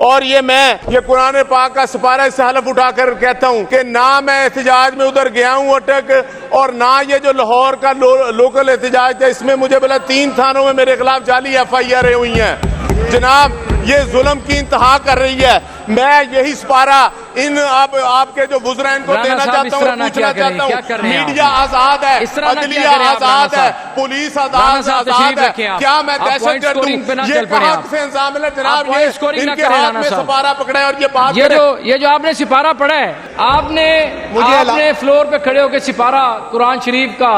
और ये कुरान पाक का सिपारा से हलफ उठाकर कहता हूं कि ना मैं एहतजाज में उधर गया हूं अटक, और ना ये जो लाहौर का लोकल एहतजाज था इसमें मुझे बोला 3 थानों में मेरे खिलाफ जाली FIR हुई हैं। जनाब ये जुल्म की इंतहा कर रही है। मैं यही सिपारा इन आपके जो बुजुर्ग को देना चाहता हूँ, पूछना चाहता हूँ, मीडिया आजाद है, अदलिया आजाद है, पुलिस आजाद है, क्या मैं दहशतगर्द हूँ? ये कहाँ से इंजाम है जनाब? ये इनके हाथ में सिपारा पकड़ा है और ये बात ये जो आपने सिपारा पढ़ा है, आपने फ्लोर पे खड़े होकर सिपारा कुरान शरीफ का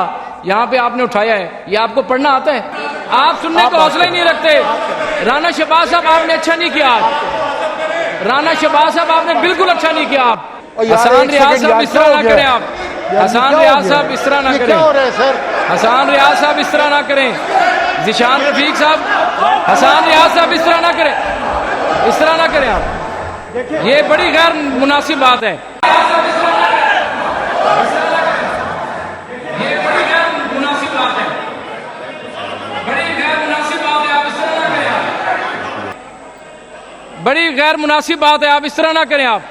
यहाँ पे आपने उठाया है, ये आपको पढ़ना आता है? आप सुनने का हौसला ही नहीं रखते। राना शहबाज साहब आपने अच्छा नहीं किया, राना शहबाज साहब आपने बिल्कुल अच्छा नहीं किया। आप हसन रियाज साहब इस तरह ना करें, आप हसन रियाज साहब इस तरह ना करें, हसन रियाज साहब इस तरह ना करें, जिशान रफीक साहब, हसन रियाज साहब इस तरह ना करें, इस तरह ना करें आप, ये बड़ी गैर मुनासिब बात है। बड़ी गैर मुनासिब बात है, आप इस तरह ना करें। आप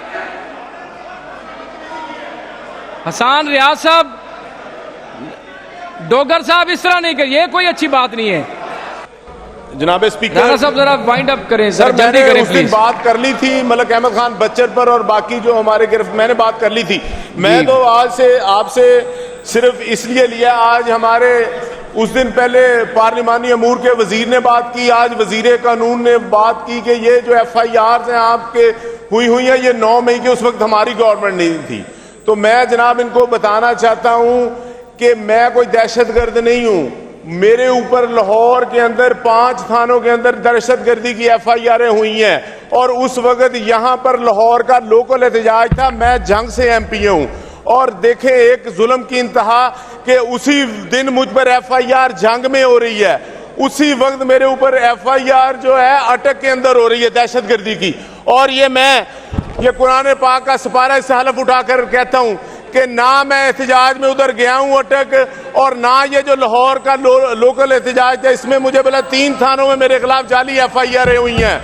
हसन रियाज साहब, डोगर साहब इस तरह नहीं करें, ये कोई अच्छी बात नहीं है। जनाब स्पीकर, राना साहब जरा वाइंड अप करें सर। मैंने उस दिन बात कर ली थी मलक अहमद खान बच्चर पर और बाकी जो हमारे गिरफ्त, मैंने बात कर ली थी। मैं तो आज से आपसे सिर्फ इसलिए लिया, आज हमारे उस दिन पहले पार्लिमानी अमूर के वजीर ने बात की, आज वजीर कानून ने बात की कि ये जो FIR हैं आपके हुई है ये 9 मई के, उस वक्त हमारी गवर्नमेंट नहीं थी। तो मैं जनाब इनको बताना चाहता हूं कि मैं कोई दहशतगर्द नहीं हूं। मेरे ऊपर लाहौर के अंदर 5 थानों के अंदर दहशतगर्दी की FIR हुई हैं और उस वक्त यहां पर लाहौर का लोकल एहतजाज था। मैं जंग से MP हूं और देखें एक जुल्म की इंतहा कि उसी दिन मुझ पर FIR जंग में हो रही है, उसी वक्त मेरे ऊपर FIR जो है अटक के अंदर हो रही है दहशतगर्दी की। और ये कुरान पाक का सिपारा से हलफ उठाकर कहता हूं कि ना मैं एहतजाज में उधर गया हूं अटक, और ना ये जो लाहौर का लोकल एहतजाज था इसमें मुझे बोला 3 थानों में मेरे खिलाफ जाली FIR हुई हैं।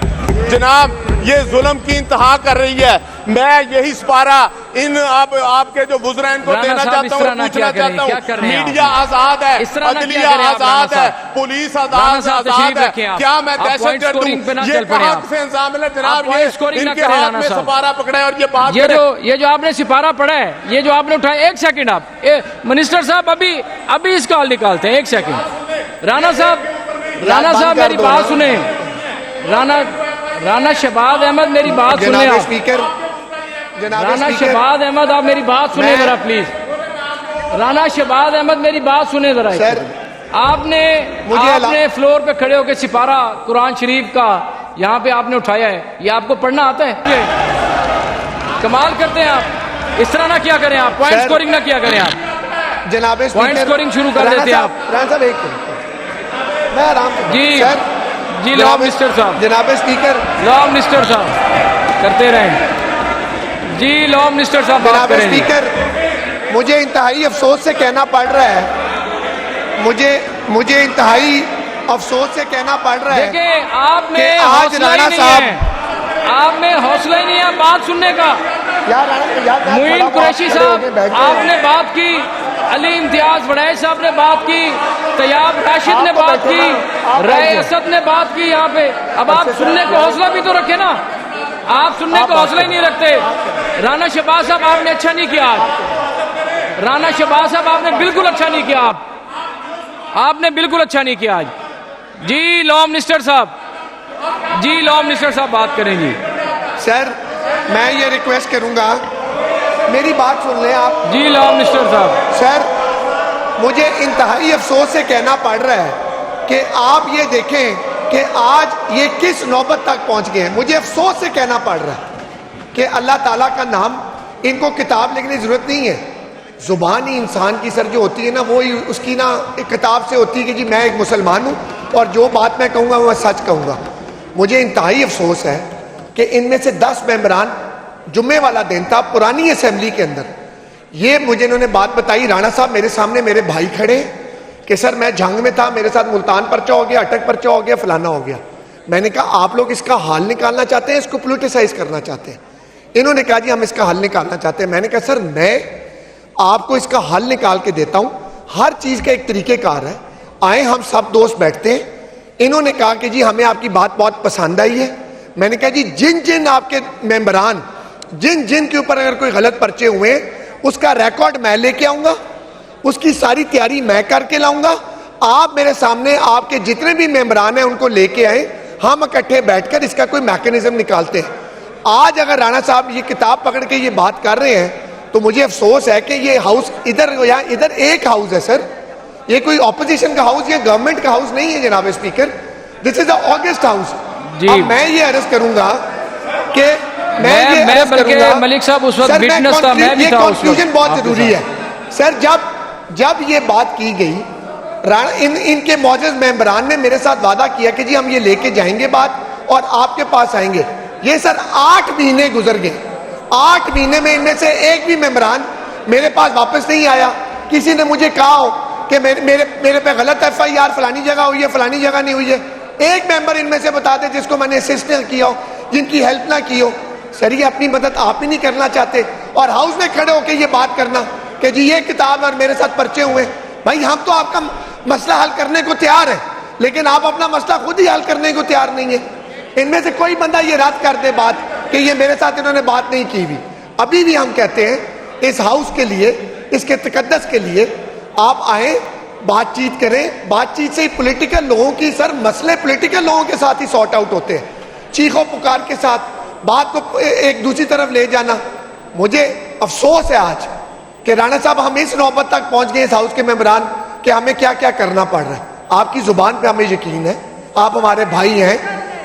जनाब ये जुल्म की इंतहा कर रही है। मैं यही सिपारा इन आपके जो बुजुर्ग को देना चाहता हूँ, पूछना चाहता हूँ, मीडिया आजाद है, अदलिया आजाद है, पुलिस आजाद है, क्या मैं दहशतगर्द हूँ? ये कहाँ से इंजाम है जनाब? ये इनके हाथ में सिपारा पकड़ा है और ये बात ये जो आपने सिपारा पढ़ा है, ये जो आपने उठाया, 1 सेकंड आप मिनिस्टर साहब अभी इसका हल निकालते हैं। 1 सेकंड राना साहब मेरी बात सुने, राना शहबाज अहमद मेरी बात सुने आप। स्पीकर, राना शहबाज अहमद आप मेरी बात सुने जरा प्लीज। राना शहबाज अहमद मेरी बात सुने जरा। सर आपने फ्लोर पे खड़े होकर सिपारा कुरान शरीफ का यहाँ पे आपने उठाया है, ये आपको पढ़ना आता है? कमाल करते हैं आप, इस तरह ना किया करें आप, पॉइंट स्कोरिंग ना किया करें आप। जनाब पॉइंट स्कोरिंग शुरू कर देते हैं आप। राना साहब एक मैं आराम से जी लॉ मिनिस्टर साहब, जनाब स्पीकर, लॉ मिनिस्टर साहब करते रहें जी। लॉ मिनिस्टर साहब बात करें। स्पीकर, मुझे इंतहाई अफसोस से कहना पड़ रहा है, मुझे इंतहाई अफसोस से कहना पड़ रहा है। देखिए आपने आज राणा साहब, आप में हौसला ही नहीं है बात सुनने का। मुइन कुरैशी साहब आपने बात की, अली इम्तियाज वड़ैच साहब ने बात की, तैयाब राशिद ने बात की, राय असद ने बात की यहाँ पे। अब आप सुनने को हौसला भी तो रखे ना, आप सुनने को हौसला ही नहीं रखते। राना शहबाज साहब आपने अच्छा नहीं किया, राना शहबाज साहब आपने बिल्कुल अच्छा नहीं किया, आपने बिल्कुल अच्छा नहीं किया आज। जी लॉ मिनिस्टर साहब, जी लॉ मिनिस्टर साहब बात करेंगे। सर मैं ये रिक्वेस्ट करूंगा, मेरी बात सुन लें आप। जी लॉ मिनिस्टर साहब। सर मुझे इंतहाई अफसोस से कहना पड़ रहा है कि आप ये देखें कि आज ये किस नौबत तक पहुंच गए हैं। मुझे अफसोस से कहना पड़ रहा है कि अल्लाह ताला का नाम, इनको किताब लिखने की जरूरत नहीं है, जुबान ही इंसान की सर जो होती है ना, वो ही उसकी ना एक किताब से होती है कि जी मैं एक मुसलमान हूँ और जो बात मैं कहूँगा वो मैं सच कहूँगा। मुझे इंतहाई अफसोस है कि इनमें से 10 मेंबरान, जुम्मे वाला दिन था पुरानी असेंबली के अंदर, ये मुझे इन्होंने बात बताई, राणा साहब मेरे सामने मेरे भाई खड़े कि सर मैं जंग में था, मेरे साथ मुल्तान पर्चा हो गया, अटक पर्चा हो गया, फलाना हो गया। मैंने कहा आप लोग इसका हल निकालना चाहते हैं, इसको पोलिटिसाइज करना चाहते हैं? इन्होंने कहा जी हम इसका हल निकालना चाहते हैं। मैंने कहा सर मैं आपको इसका हल निकाल के देता हूं, हर चीज का एक तरीकेकार है, आए हम सब दोस्त बैठते हैं। इन्होंने कहा कि जी हमें आपकी बात बहुत पसंद आई है। मैंने कहा जी जिन जिन आपके मेंबरान जिन जिन के ऊपर अगर कोई गलत पर्चे हुए उसका रिकॉर्ड मैं लेके आऊंगा, उसकी सारी तैयारी मैं करके लाऊंगा। आप मेरे सामने आपके जितने भी मेंबरान हैं उनको लेके आए, हम इकट्ठे बैठकर इसका कोई मैकेनिज्म निकालते हैं। आज अगर राणा साहब ये किताब पकड़ के ये बात कर रहे हैं तो मुझे अफसोस है कि ये हाउस इधर एक हाउस है सर, ये कोई ऑपोजिशन का हाउस, ये गवर्नमेंट का हाउस नहीं है जनाब speaker. This is the August house. अब मैं ये अर्ज करूंगा कि मैं बल्कि मलिक साहब उस वक्त विटनेस था, मैं भी था उस वक्त। कंक्लूजन बहुत जरूरी है सर। जब ये बात की गई, इनके मौजूद मेंबरान ने मेरे साथ वादा किया कि जी हम ये लेके जाएंगे बात और आपके पास आएंगे। ये सर 8 महीने गुजर गए, 8 महीने में इनमें से एक भी मेंबरान मेरे पास वापस नहीं आया। किसी ने मुझे कहा हो कि मेरे पे गलत FIR फलानी जगह हुई है, फलानी जगह नहीं हुई है। एक मेंबर इनमें से बता दे जिसको मैंने असिस्ट किया हो, जिनकी हेल्प ना की हो। सर ये अपनी मदद आप ही नहीं करना चाहते और हाउस में खड़े होकर ये बात करना कि जी ये किताब और मेरे साथ पर्चे हुए। भाई हम तो आपका मसला हल करने को तैयार है, लेकिन आप अपना मसला खुद ही हल करने को तैयार नहीं है। इनमें से कोई बंदा ये रद्द कर दे बात कि ये मेरे साथ इन्होंने बात नहीं की हुई। अभी भी हम कहते हैं इस हाउस के लिए, इसके तकद्दस के लिए आप आए, बातचीत करें। बातचीत से ही पॉलिटिकल लोगों की सर मसले पॉलिटिकल लोगों के साथ ही सॉर्ट आउट होते हैं, चीखों पुकार के साथ बात को एक दूसरी तरफ ले जाना। मुझे अफसोस है आज कि राणा साहब हम इस नौबत तक पहुंच गए इस हाउस के मेंबरान कि हमें क्या क्या करना पड़ रहा है। आपकी जुबान पे हमें यकीन है, आप हमारे भाई हैं,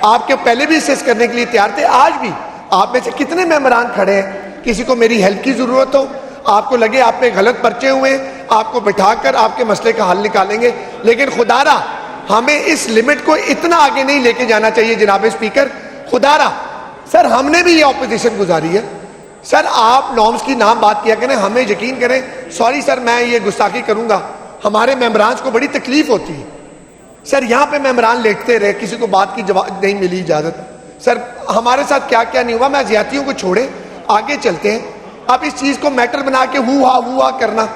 आपके पहले भी असिस्ट करने के लिए तैयार थे, आज भी। आप में से कितने मेंबरान खड़े हैं, किसी को मेरी हेल्प की जरूरत हो, आपको लगे आप पे गलत पर्चे हुए, आपको बिठाकर आपके मसले का हल निकालेंगे। लेकिन खुदारा हमें इस लिमिट को इतना आगे नहीं लेके जाना चाहिए जनाब स्पीकर। खुदारा सर हमने भी ये ऑपोजिशन गुजारी है सर, आप नॉर्म्स की नाम बात किया करें, हमें यकीन करें। सॉरी सर मैं ये गुस्ताखी करूंगा, हमारे मेंबरान को बड़ी तकलीफ होती है सर। यहाँ पे मेंबरान लेटते रहे, किसी को बात की जवाब नहीं मिली इजाजत। सर हमारे साथ क्या क्या नहीं हुआ, मैं ज्यादतियों को छोड़े आगे चलते हैं। अब इस चीज को मैटर बना के हुआ करना,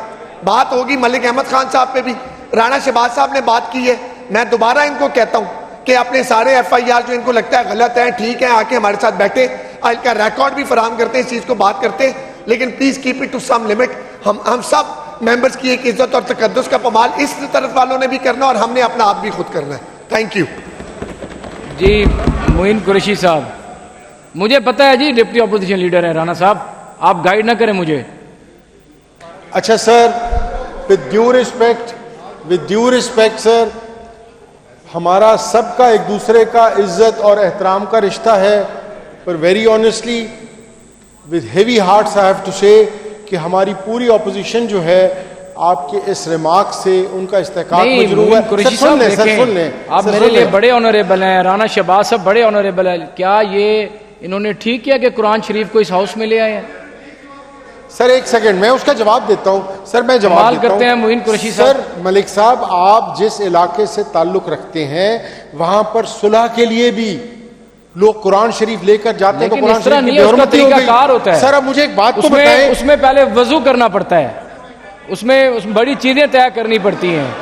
बात होगी मलिक अहमद खान साहब पे भी, राणा शहबाज साहब ने बात की है। मैं दोबारा इनको कहता हूं कि अपने सारे FIR जो इनको लगता है गलत है, ठीक है, आके हमारे साथ बैठे, इनका रिकॉर्ड भी फराहम करते हैं, इस चीज को बात करते हैं। लेकिन please keep it to some limit. हम सब मेंबर्स की एक इज्जत और तकद्दुस का पमाल इस तरफ वालों ने भी करना और हमने अपना आप भी खुद करना है। थैंक यू जी। मोइन कुरैशी साहब, मुझे पता है जी डिप्टी अपोजिशन लीडर है राणा साहब, आप गाइड ना करें मुझे। अच्छा sir, with due respect sir, हमारा सबका एक दूसरे का इज्जत और एहतराम का रिश्ता है, पर very honestly with heavy hearts I have to say कि हमारी पूरी ऑपोजिशन जो है आपके इस रिमार्क से उनका इस्तेकाम मजरूर है। सर सुन लें, आप मेरे लिए बड़े ऑनरेबल हैं, राणा शहबाज साहब बड़े ऑनरेबल है। क्या ये इन्होंने ठीक किया कि कुरान शरीफ को इस हाउस में ले आए हैं? सर एक सेकंड, मैं उसका जवाब देता हूं। सर मैं जवाब करते हैं मोइन कुरैशी साहब। सर मलिक साहब, आप जिस इलाके से ताल्लुक रखते हैं वहां पर सुलह के लिए भी लोग कुरान शरीफ लेकर जाते हैं, तो कुरान शरीफ की बेहरमती होता है। सर अब मुझे एक बात तो बताएं, उसमें पहले वजू करना पड़ता है, उसमें बड़ी चीजें तय करनी पड़ती हैं।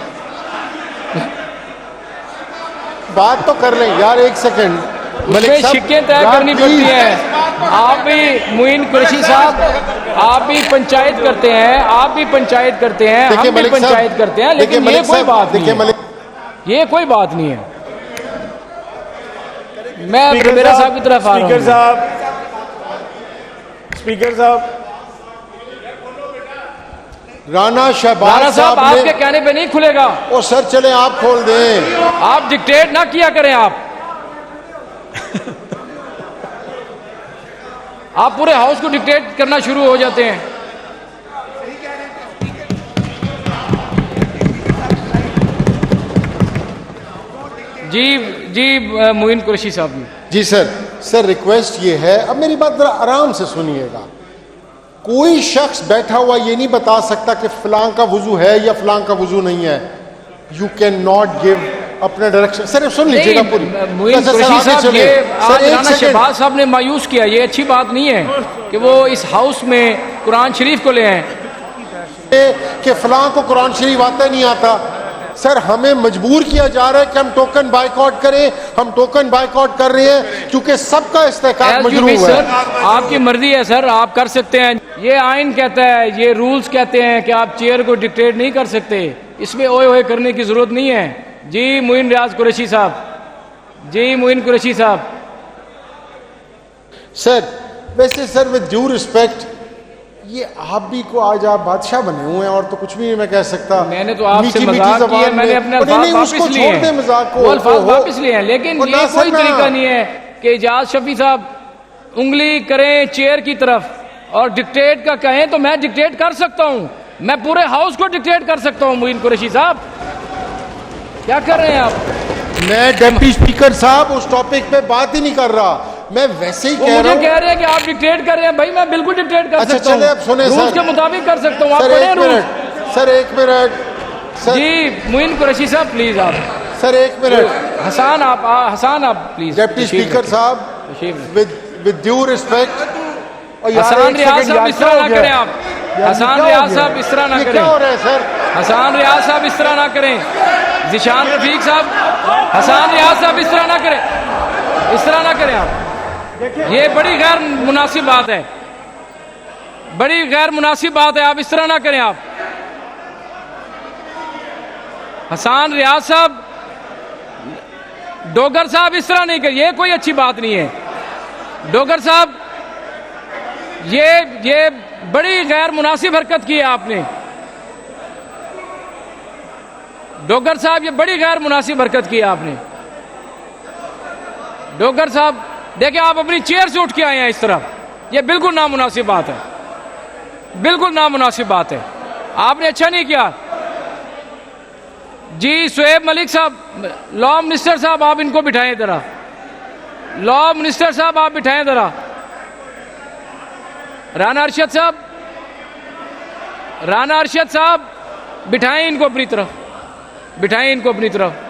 बात तो कर लें यार, एक सेकंड, उसमें शिक्कें तय करनी पड़ती हैं। आप भी मोइन कुरैशी साहब, आप भी पंचायत करते हैं, हम भी पंचायत करते हैं, लेकिन ये कोई बात नहीं है, ये कोई बात नहीं है। मैं मेरा साहब की तरफ आ रहा हूं। स्पीकर साहब, राणा शहबाज साहब आपके कहने पे नहीं खुलेगा। ओ सर चले आप खोल दें, आप डिक्टेट ना किया करें। आप पूरे हाउस को डिक्टेट करना शुरू हो जाते हैं। जी मोइन कुरैशी साहब जी सर रिक्वेस्ट ये है, अब मेरी बात जरा आराम से सुनिएगा। कोई शख्स बैठा हुआ ये नहीं बता सकता कि फलां का वुजू है या फलां का वुजू नहीं है। यू कैन नॉट गिव अपने डायरेक्शन। सर सुन लीजिएगा पूरी। मोइन सर, कुरैशी आगे साहब, चलिए। ये सर, आज एक राना सेकंड। शहबाज साहब ने मायूस किया, ये अच्छी बात नहीं है कि वो इस हाउस में कुरान शरीफ को ले आए कि फलां को कुरान शरीफ आता नहीं आता। सर हमें मजबूर किया जा रहा है कि हम टोकन बाइकआउट करें। हम टोकन बाइकआउट कर रहे हैं क्योंकि सबका इस्तेकाम As you मजरूह wish, है। सर, आपकी मर्जी है सर, आप कर सकते हैं। ये आइन कहता है, ये रूल्स कहते हैं कि आप चेयर को डिक्टेट नहीं कर सकते। इसमें ओए ओए करने की जरूरत नहीं है। जी मोइन रियाज कुरैशी साहब, जी मोइन कुरैशी साहब। सर वैसे सर विद ड्यू रिस्पेक्ट, ये आप भी को आज आप बादशाह बने हुए हैं और तो कुछ भी नहीं मैं कह सकता। मैंने तो आपसे मीठी मीठी मजाक ज़बान किया, मैंने में। अपने और अल्फाज नहीं, वापस उसको लिए छोड़ दे मजाक को। वो अल्फाज ओहो। वापस लिए हैं, लेकिन और ये ना कोई सर, तरीका नहीं है कि इजाज शफी साहब उंगली करें चेयर की तरफ और डिक्टेट का कहें तो मैं डिक्टेट कर सकता हूं। मैं पूरे हाउस को डिक्टेट कर सकता हूं। मोइन कुरैशी साहब क्या कर रहे हैं आप? मैं डिप्टी स्पीकर साहब उस टॉपिक पे बात ही नहीं कर रहा, मैं वैसे ही वो कह मुझे रहा हूँ। कह रहे हैं कि आप डिक्टेट कर रहे हैं। भाई मैं बिल्कुल डिक्टेट कर अच्छा, सकता हूं। चलिए, अब सुने रूल्स सर। के मुताबिक कर सकता हूं। आप सर पढ़े एक रूल्स। मिनट, सर एक मिनट, सर जी मोइन कुरैशी साहब प्लीज आप। सर एक मिनट। हसन आप प्लीज। डिप्टी स्पीकर साहब विद ड्यू रिस्पेक्ट। हसन रियाज साहब इस तरह ना करें आप। हसन रियाज साहब इस तरह ना करें। क्या हो रहा है सर? हसन रियाज साहब इस तरह ना करें। जिशान रफीक साहब, हसन रियाज साहब इस तरह ना करें, इस तरह ना करें आप। ये बड़ी गैर मुनासिब बात है, बड़ी गैर मुनासिब बात है। आप इस तरह ना करें आप। हसन रियाज साहब, डोगर साहब इस तरह नहीं करें, ये कोई अच्छी बात नहीं है। डोगर साहब ये बड़ी गैर मुनासिब हरकत की है आपने। डोगर साहब ये बड़ी गैर मुनासिब हरकत की है आपने। डोगर साहब देखिए, आप अपनी चेयर से उठ के आए हैं इस तरफ, ये बिल्कुल नामुनासिब बात है, बिल्कुल नामुनासिब बात है। आपने अच्छा नहीं किया। जी शुएब मलिक साहब, लॉ मिनिस्टर साहब आप इनको बिठाएं जरा। लॉ मिनिस्टर साहब आप बिठाएं जरा। राना अरशद साहब, राना अरशद साहब बिठाएं इनको अपनी तरफ, बिठाएं इनको अपनी तरफ।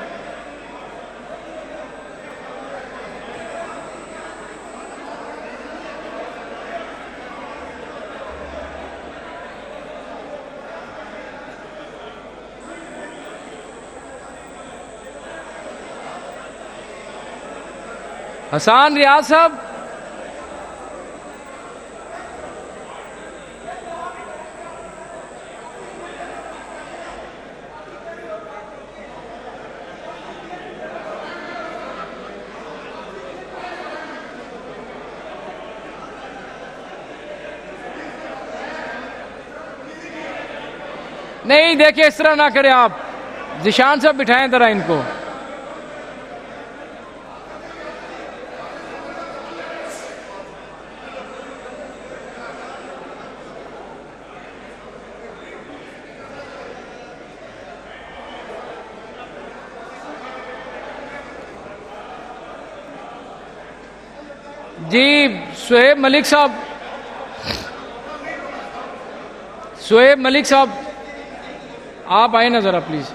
हसन रियाज साहब, नहीं देखिए इस तरह ना करें आप। जिशान साहब बिठाएं जरा इनको। जी शुएब मलिक साहब, शुएब मलिक साहब आप आए ना जरा प्लीज।